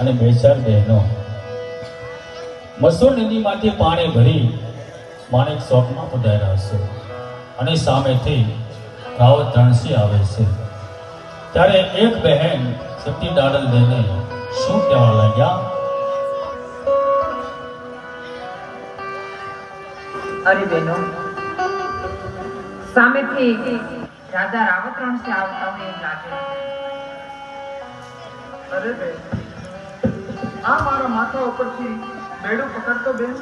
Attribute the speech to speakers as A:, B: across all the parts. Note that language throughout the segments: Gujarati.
A: અને બેચાર બહેનો મસૂર નદીમાંથી પાણી ભરી માણેક ચોકમાં પધાર્યા છે અને સામેથી રાવત ધણસી આવે છે ત્યારે એક બહેન સતી ડાડલ લઈને શું કહેવા લાગ્યા?
B: અરે બહેનો, સામેથી રાજા રાવત રણથી આવતા હોય એમ લાગે.
C: અરે બેન, આ મારા માથા ઉપરથી બેડું પકડતો બેન.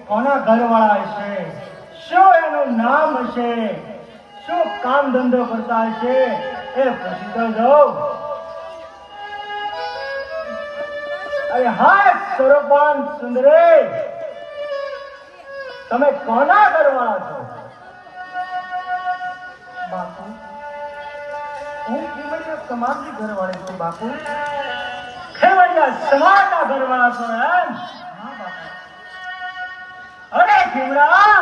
C: કોના ઘરવાળા હશે? શું એનું નામ હશે? શું કામ ધંધો કરતા હશે? એ પૂછી તો જાઉં. અરે હા સ્વરૂપાન સુંદરી, તમે કોના ઘરવાળા છો? બાપુ, હું ખેવડિયા સમાજની ઘરવાળી છું. બાપુ, ખેવડિયા સમાજના ઘરવાળા છો એમ? અરે ખેવડા,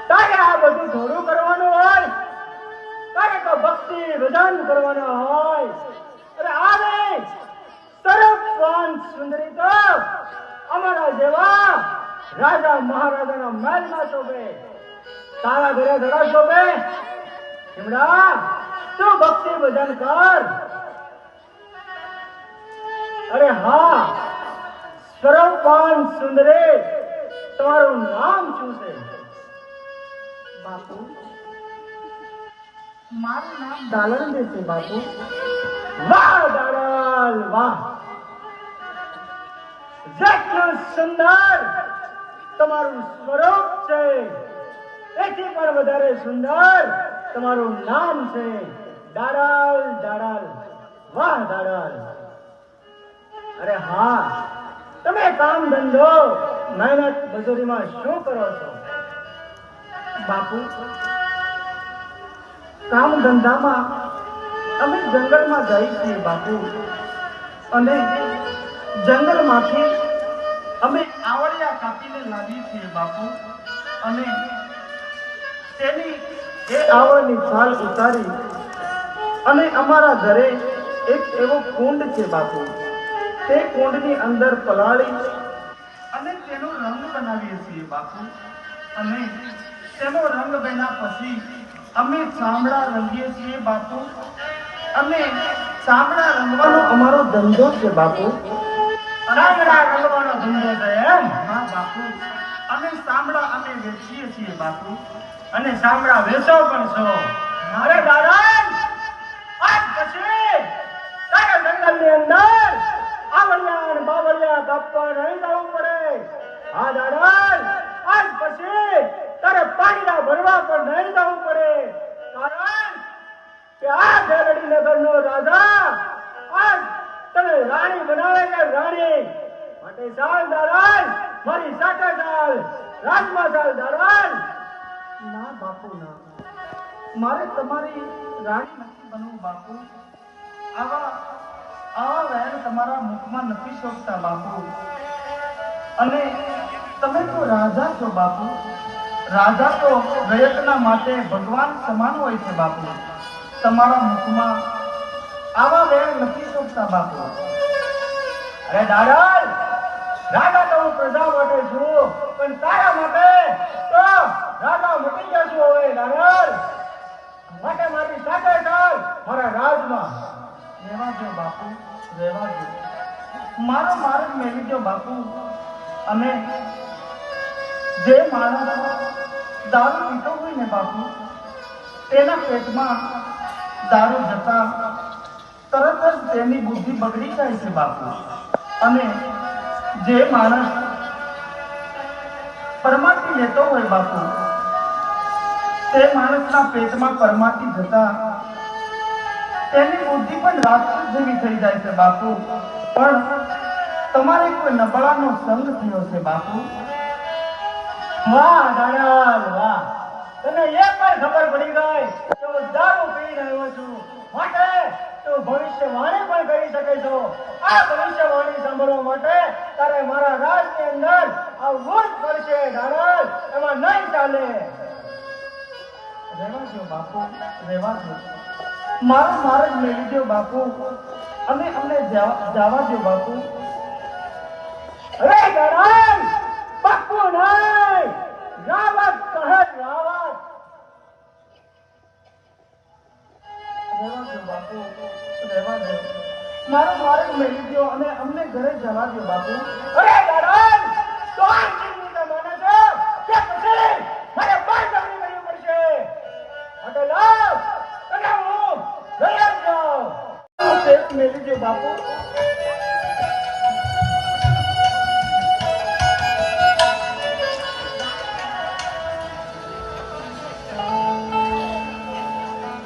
C: તારે આ બધું થોડું કરવાનું હોય? તારે તો ભક્તિ ભજન કરવાના હોય. અરે આ નહીં, સ્વરૂપવાન સુંદરી તો અમારા જેવા રાજા મહારાજાના મહેલમાં શોભે, તારા ઘરે ઘડા શોભે. ખેવડા, તું ભક્તિ ભજન કર. અરે હા સ્વરૂપવાન સુંદરી, તમારું નામ શું છે? બાપુ, મારું નામ દાલંદે છે. બાપુ, વાહ દાડલ વાહ, જેટલું સુંદર તમારું સ્વરૂપ છે એથી પણ વધારે સુંદર તમારું નામ છે. દાડલ દાડલ, વાહ દાડલ. અરે હા, તમે કામ ધંધો મહેનત મજૂરીમાં શું કરો છો? બાપુ, કામ ધંધામાં અમે જંગલમાં જઈએ છીએ. બાપુ, અને જંગલમાંથી અમે આવળિયા કાપીને લાવીએ છીએ. બાપુ, અને તેની એ આવળની છાલ ઉતારી અને અમારા ઘરે એક એવો કુંડ છે. બાપુ, તે કુંડની અંદર પલાળી અને તેનો રંગ બનાવીએ છીએ. બાપુ, અને તેનો રંગ બન્યા પછી અમે ચામડા રંગીએ છીએ. બાપુ, અને ચામડા રંગવાનો અમારો ધંધો છે. બાપુ, ચામડા રંગવાનો ધંધો છે એમ? હા બાપુ, અને ચામડા અમે વેચીએ છીએ. બાપુ, અને ચામડા વેચો પણ છો. અરે દાદા, આજ પછી તારા જંગલની અંદર આવળિયા અને બાવળિયા કાપવા નહીં જવું પડે. હા દાદા, આજ પછી તારે પાણીના ભરવા પણ નહીં જવું પડે. કારણ કે આ દેવડી નગરનો રાજા આજ તને રાણી બનાવે છે. રાણી માટે ચાલ દાદા, મારી સાથે ચાલ, રાજમાં ચાલ દાદા. ના બાપુ ના, મારે તમારી રાણી નથી બનવું. બાપુ, આવા વહેણ તમારા મુખમાં નથી શોભતા. બાપુ, અને તમે તો રાજા છો. બાપુ, રાજા તો ગયકના માટે ભગવાન સમાન હોય છે. બાપુ, તમારા મુખમાં આવા વેણ નથી શોભતા. બાપુ, અરે દાદા, રાજા તો હું પ્રજા માટે છું, પણ તારા માટે તો રાજા મટી જશું હવે. દાદા માટે મારી સાથે ચાલ, મારા રાજમાં રહેવા દો. બાપુ, રહેવા દો. મારો માર્ગ મેળવી દો બાપુ. અને જે માણસ દારૂ પીતો હોય ને બાપુ, તેના પેટમાં દારૂ જતા તરત જ તેની બુદ્ધિ બગડી જાય છે બાપુ. અને જે માણસ પરમાટી લેતો હોય બાપુ, તે માણસના પેટમાં પરમાટી જતા તેની બુદ્ધિ પણ રાક્ષસ જેવી થઈ જાય છે બાપુ. પણ તમારે કોઈ નબળાનો સંગ થયો છે બાપુ.
D: વાહ દાડલ વાહ, તને એ પણ ખબર પડી ગઈ કે હું દારૂ પી રહ્યો છું, માટે તું ભવિષ્યવાણી પણ કરી શકે છો. આ ભવિષ્યવાણી સાંભળવા માટે તારે મારા રાજની અંદર આવવું જ પડશે દાડલ, એમાં નહીં ચાલે.
C: રહેવા દો બાપુ, રહેવા દો. મારો માર્ગ મેળવી દો બાપુ, અને અમને જવા દો બાપુ.
D: અરે દાડલ, બાપુ નહીં, રાવત કહે રાવત.
C: રહેવા દો બાપુ, રહેવા દો. મારો માર્ગ મેળવી દો અને અમને ઘરે જવા દો બાપુ.
D: અરે દાડલ, તો આ ચીજની તો માને છે કે પછી મારે બાર જમણી કરવી પડશે. માટે લાવ, તને હું ઘરે જાઉં.
C: પેટ મેળવી દો બાપુ.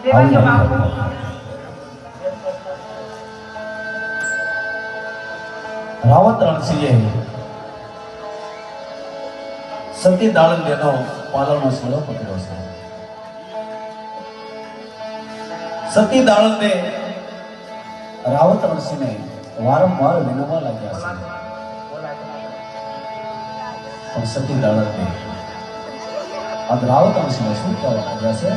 B: રહેવા દો બાપુ.
A: રાવત રણસિંહે સતી દાળંદેનો પાલવનો શીલો પકડ્યો છે. સતી દાળંદે રાવત રણસિંહને વારંવાર વિનવવા લાગ્યા છે, પણ સતી દાળંદે આજ રાવત રણસિંહને શું કહેવા લાગ્યા છે?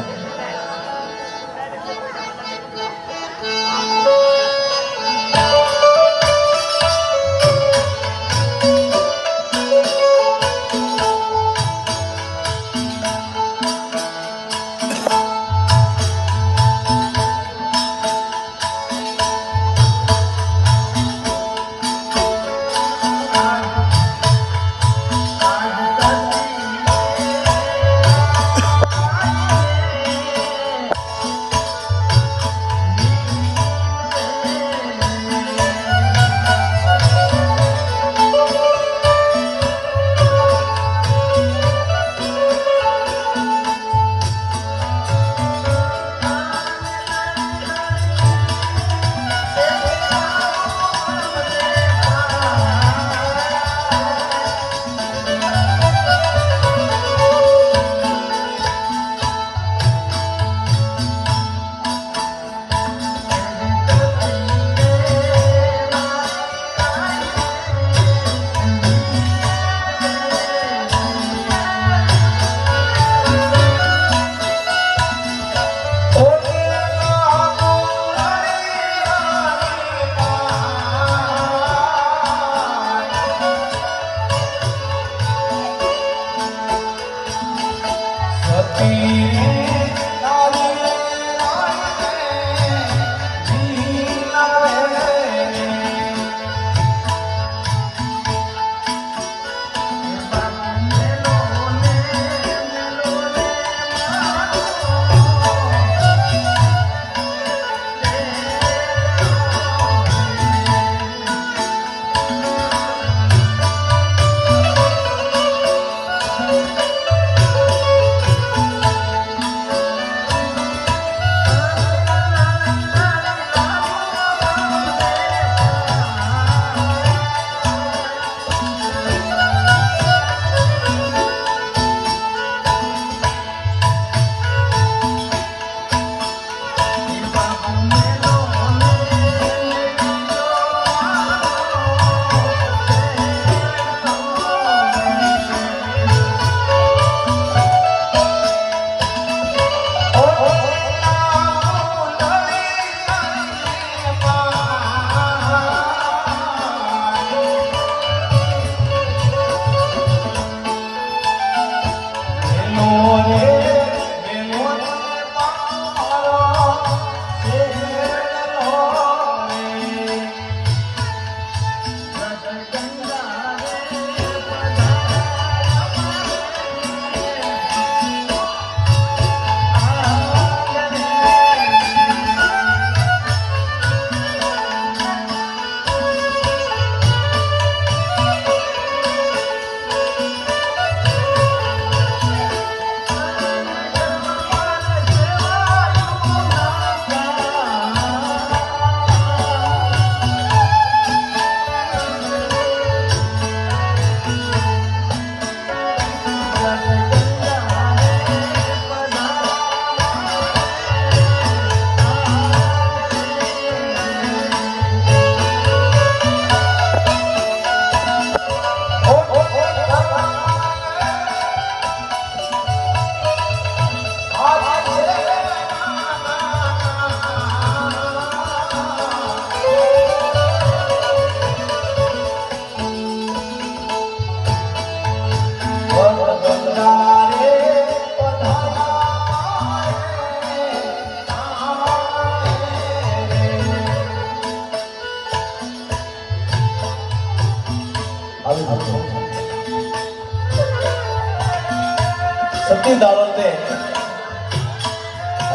E: સતી દાળતે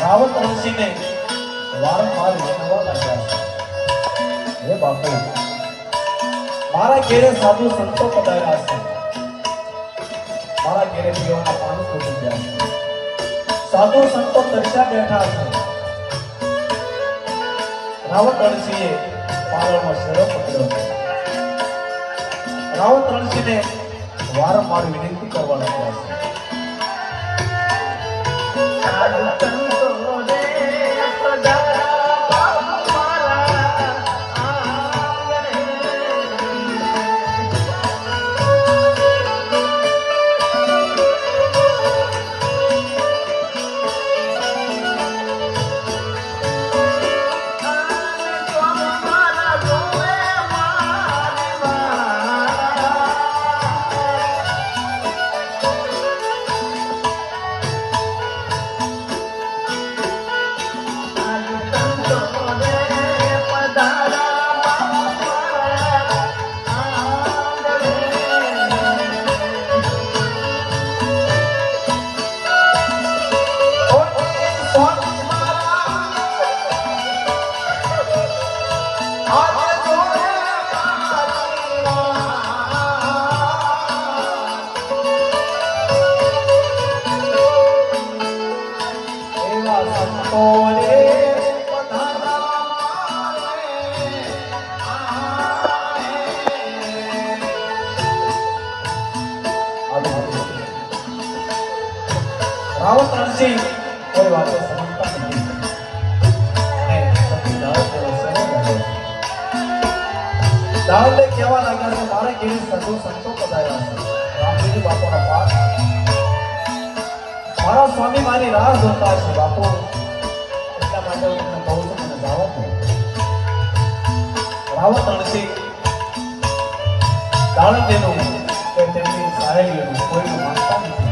E: રાવત ઋષિને વારંવાર વિનવવા લાગ્યા છે. હે બાપુ, મારા ઘેરે સાધુ સંતો પધાર્યા છે. મારા ઘેરે પીવાના પાણી ખૂટી ગયા છે. સાધુ સંતો તરસ્યા બેઠા છે. રાવત ઋષિએ પાલણમાં શેરો પકડ્યો છે. રાવત ઋષિને વારંવાર વિનંતી કરવા લાગ્યા છે. રાવત ઋષિ કોઈ વાતે સમજતા નથી અને સતી દાળતેનો શેરો કર્યો છે. દાળતે કહેવા લાગ્યા છે, મારે ઘેરે સાધુ સંતો પધાર્યા છે. રામજી બાપુનો પાઠ મારા સ્વામી મારી રાહ જોતા છે બાપુ, એટલા માટે હું તમને કહું છું, મને જવા દો. રાવત ઋષિ દાળતેનું કે તેમની સહેલીઓનું કોઈનું માનતા નથી.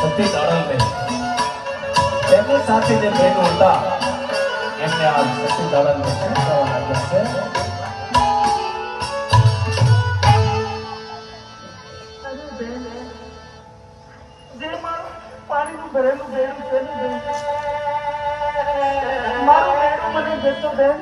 E: સતી દાળલને તેમની સાથે જે બહેનો હતા એમને આ સતી દાળલને સમજાવવા લાગ્યા છે.
C: અરે બેન, જે મારું પાણીનું ભરેલું બેડું છે ને બેન, મારું બેડું મને દેતો બેન.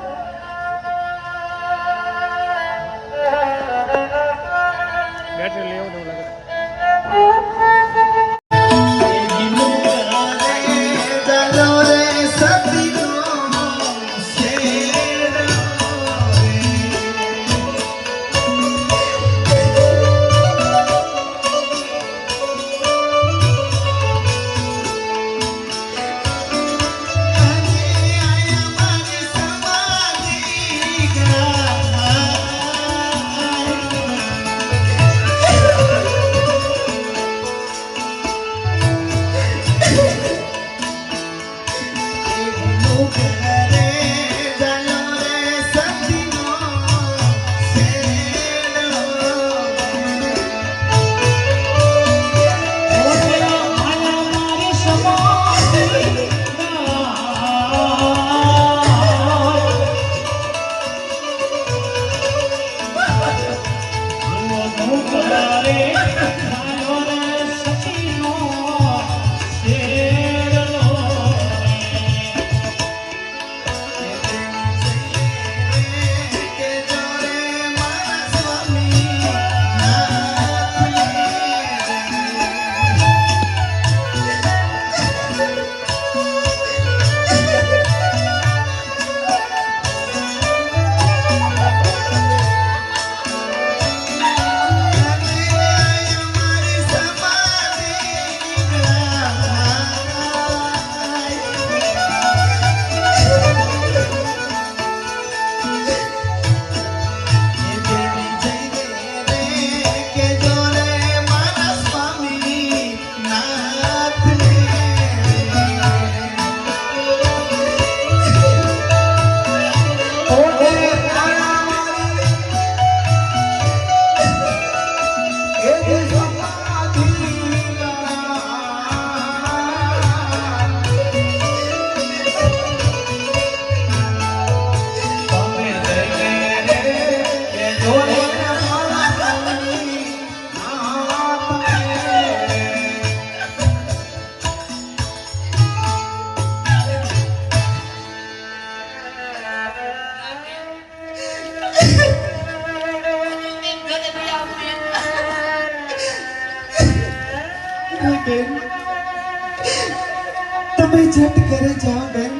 C: તમે ઝટ ઘરે જાઓ બેન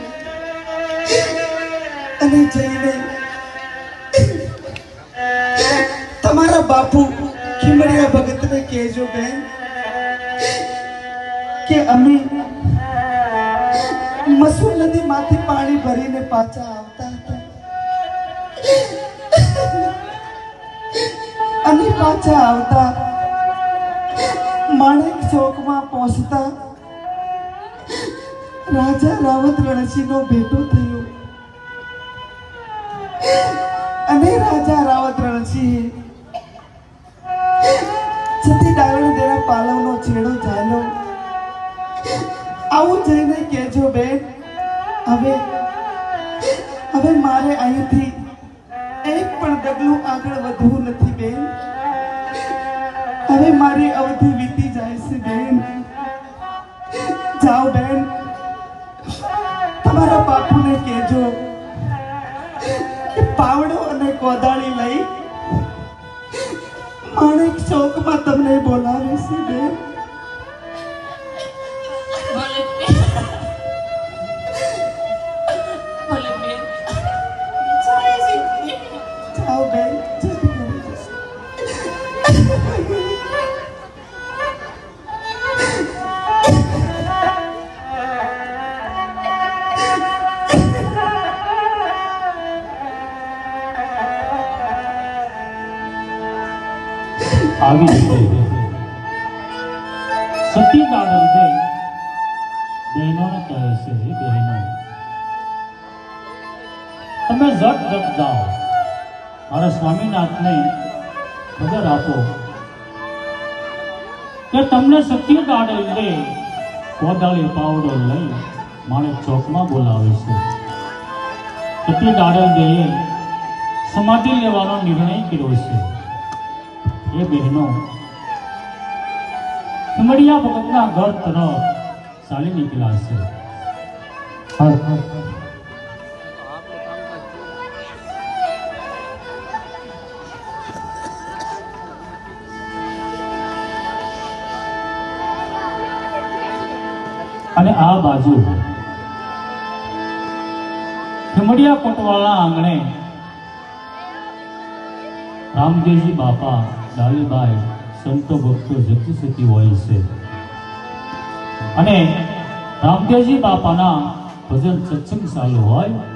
C: અને જઈને તમારા બાપુ ખીમડિયા ભગતને કહેજો બેન કે અમે મસૂર નદીમાંથી પાણી ભરીને પાછા આવતા હતા અને પાછા આવતા માણેક ચોકમાં પહોંચતા રાજા રાવત રણસિંહનો ભેટો થયો અને રાજા રાવત રણસિંહે સતી ડાયણ દેના પાલવનો છેડો ચાલ્યો આવું જઈને કહેજો બેન હવે મારે અહીંથી એક પણ ડગલું આગળ વધવું નથી બેન હવે મારી અવધિ વીતી જાય છે બેન જાઓ બેન તમારા બાપુને કહેજો કે પાવડો અને કોદાળી લઈ માણેક ચોકમાં તમને બોલાવે છે બેન જાઓ બેન
A: આવી રીતે સતી દાડલ દે બહેનોને કહે છે બહેનો તમે ઝટ જાઓ મારા સ્વામીનાથને ખબર આપો કે તમને સતી દાડલ દે કોદાળી પાવડો લઈ માણેક ચોકમાં બોલાવે છે સતી દાડલ દે સમાધિ લેવાનો નિર્ણય કર્યો છે એ બહેનો ખીમડિયા ભગતના ઘર તરફ ચાલી નીકળ્યા છે અને આ બાજુ ખીમડિયા કોટવાળા આંગણે રામદેવજી બાપા ડાલીબાઈ સંતો ભક્તો જતી જતી હોય છે અને રામદેવજી બાપાના ભજન સત્સંગ ચાલુ હોય